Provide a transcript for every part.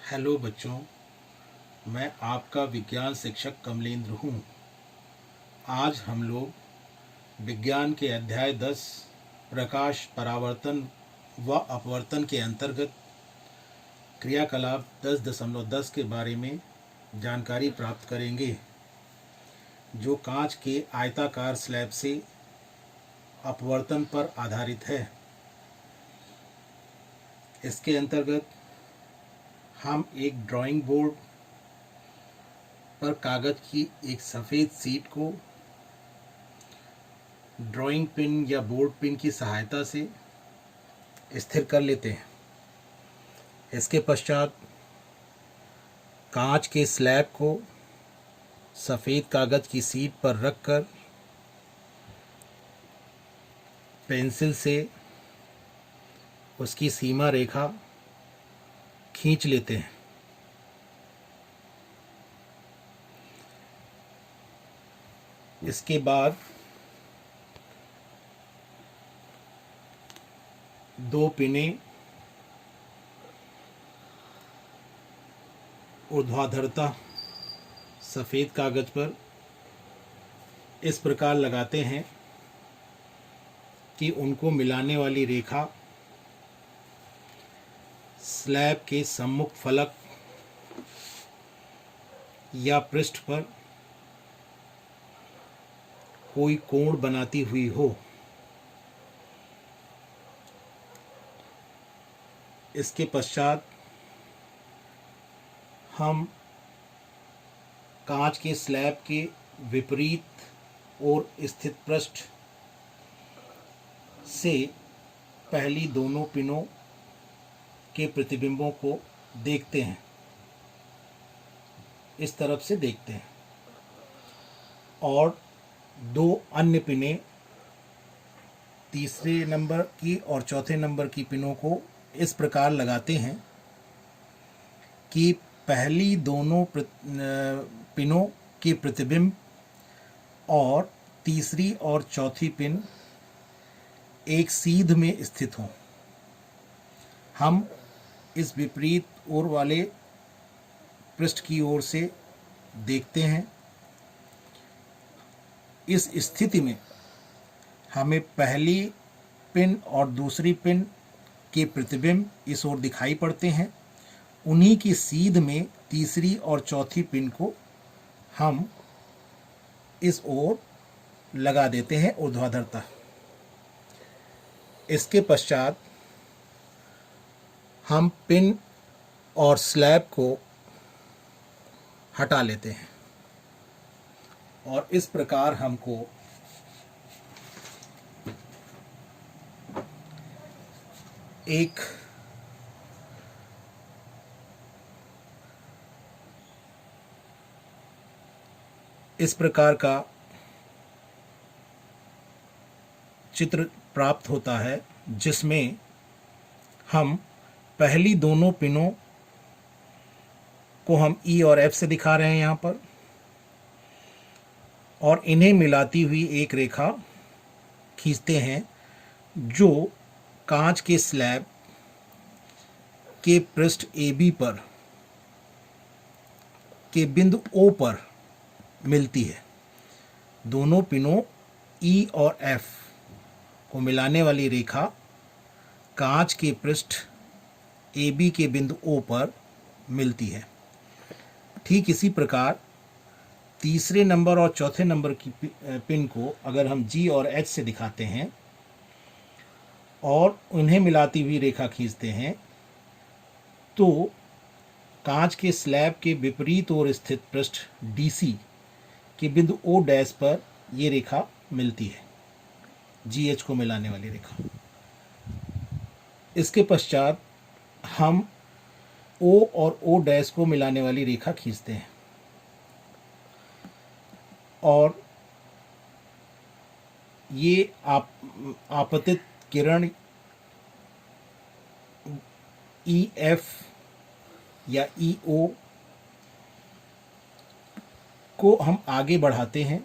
Hello बच्चों, मैं आपका विज्ञान शिक्षक कमलेंद्र हूँ। आज हम लोग विज्ञान के अध्याय 10 प्रकाश परावर्तन व अपवर्तन के अंतर्गत क्रियाकलाप 10.10 के बारे में जानकारी प्राप्त करेंगे, जो कांच के आयताकार स्लैब से अपवर्तन पर आधारित है। इसके अंतर्गत हम एक ड्राइंग बोर्ड पर कागज़ की एक सफ़ेद शीट को ड्राइंग पिन या बोर्ड पिन की सहायता से स्थिर कर लेते हैं। इसके पश्चात कांच के स्लैब को सफ़ेद कागज़ की शीट पर रखकर पेंसिल से उसकी सीमा रेखा खींच लेते हैं। इसके बाद दो पिनें ऊर्ध्वाधरता सफ़ेद कागज़ पर इस प्रकार लगाते हैं कि उनको मिलाने वाली रेखा स्लैब के सम्मुख फलक या पृष्ठ पर कोई कोण बनाती हुई हो। इसके पश्चात हम कांच के स्लैब के विपरीत और स्थित पृष्ठ से पहली दोनों पिनों के प्रतिबिंबों को देखते हैं। इस तरफ से देखते हैं और दो अन्य पिनें तीसरे नंबर की और चौथे नंबर की पिनों को इस प्रकार लगाते हैं कि पहली दोनों पिनों के प्रतिबिंब और तीसरी और चौथी पिन एक सीध में स्थित हों। हम इस विपरीत ओर वाले पृष्ठ की ओर से देखते हैं। इस स्थिति में हमें पहली पिन और दूसरी पिन के प्रतिबिंब इस ओर दिखाई पड़ते हैं। उन्हीं की सीध में तीसरी और चौथी पिन को हम इस ओर लगा देते हैं ऊर्ध्वाधरता। इसके पश्चात हम पिन और स्लैब को हटा लेते हैं और इस प्रकार हमको एक इस प्रकार का चित्र प्राप्त होता है, जिसमें हम पहली दोनों पिनों को हम ई और एफ से दिखा रहे हैं यहाँ पर, और इन्हें मिलाती हुई एक रेखा खींचते हैं जो कांच के स्लैब के पृष्ठ AB पर के बिंदु O पर मिलती है। दोनों पिनों E और F को मिलाने वाली रेखा कांच के पृष्ठ AB के बिंदु O पर मिलती है। ठीक इसी प्रकार तीसरे नंबर और चौथे नंबर की पिन को अगर हम G और H से दिखाते हैं और उन्हें मिलाती हुई रेखा खींचते हैं, तो कांच के स्लैब के विपरीत ओर स्थित पृष्ठ DC के बिंदु O डैश पर ये रेखा मिलती है, GH को मिलाने वाली रेखा। इसके पश्चात हम O और O डैश को मिलाने वाली रेखा खींचते हैं और ये आपतित किरण EF या EO को हम आगे बढ़ाते हैं।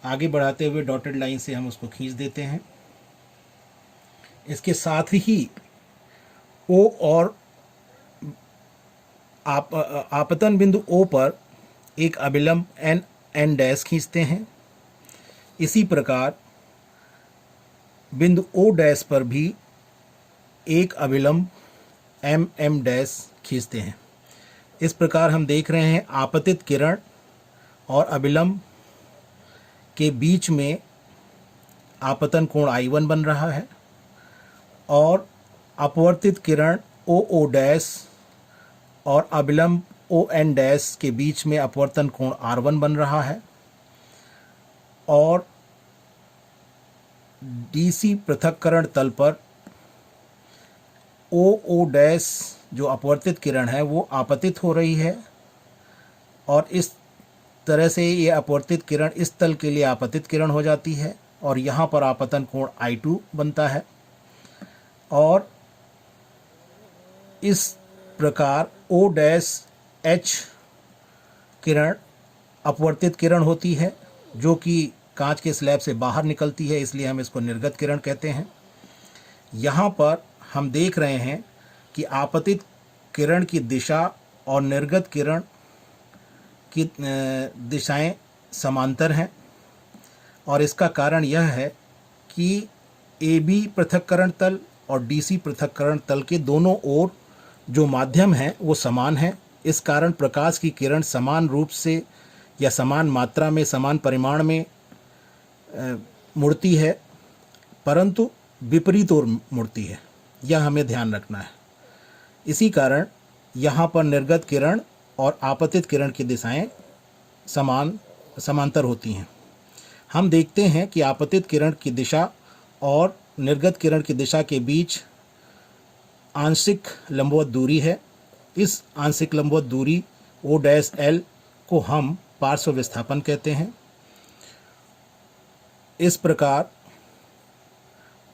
आगे बढ़ाते हुए डॉटेड लाइन से हम उसको खींच देते हैं। इसके साथ ही O और आपतन बिंदु O पर एक अभिलंब n डैश खींचते हैं। इसी प्रकार बिंदु O डैश पर भी एक अभिलंब m डैश खींचते हैं। इस प्रकार हम देख रहे हैं आपतित किरण और अभिलंब के बीच में आपतन कोण I1 बन रहा है और अपवर्तित किरण OO डैश और अभिलंब ON डैश के बीच में अपवर्तन कोण R1 बन रहा है और DC पृथक्करण तल पर OO डैश जो अपवर्तित किरण है वो आपतित हो रही है और इस तरह से ये अपवर्तित किरण इस तल के लिए आपतित किरण हो जाती है और यहाँ पर आपतन कोण I2 बनता है और इस प्रकार O डैश H किरण अपवर्तित किरण होती है जो कि कांच के स्लैब से बाहर निकलती है, इसलिए हम इसको निर्गत किरण कहते हैं। यहाँ पर हम देख रहे हैं कि आपतित किरण की दिशा और निर्गत किरण की दिशाएं समांतर हैं और इसका कारण यह है कि AB पृथक्करण तल और DC पृथक्करण तल के दोनों ओर जो माध्यम है वो समान है। इस कारण प्रकाश की किरण समान रूप से या समान मात्रा में, समान परिमाण में मुड़ती है, परंतु विपरीत ओर मुड़ती है। यह हमें ध्यान रखना है। इसी कारण यहाँ पर निर्गत किरण और आपतित किरण की दिशाएं समांतर होती हैं। हम देखते हैं कि आपतित किरण की दिशा और निर्गत किरण की दिशा के बीच आंशिक लंबवत दूरी है। इस आंशिक लंबवत दूरी O डैश L को हम पार्श्व विस्थापन कहते हैं। इस प्रकार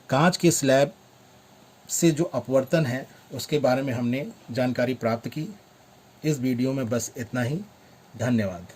कांच के स्लैब से जो अपवर्तन है उसके बारे में हमने जानकारी प्राप्त की। इस वीडियो में बस इतना ही। धन्यवाद।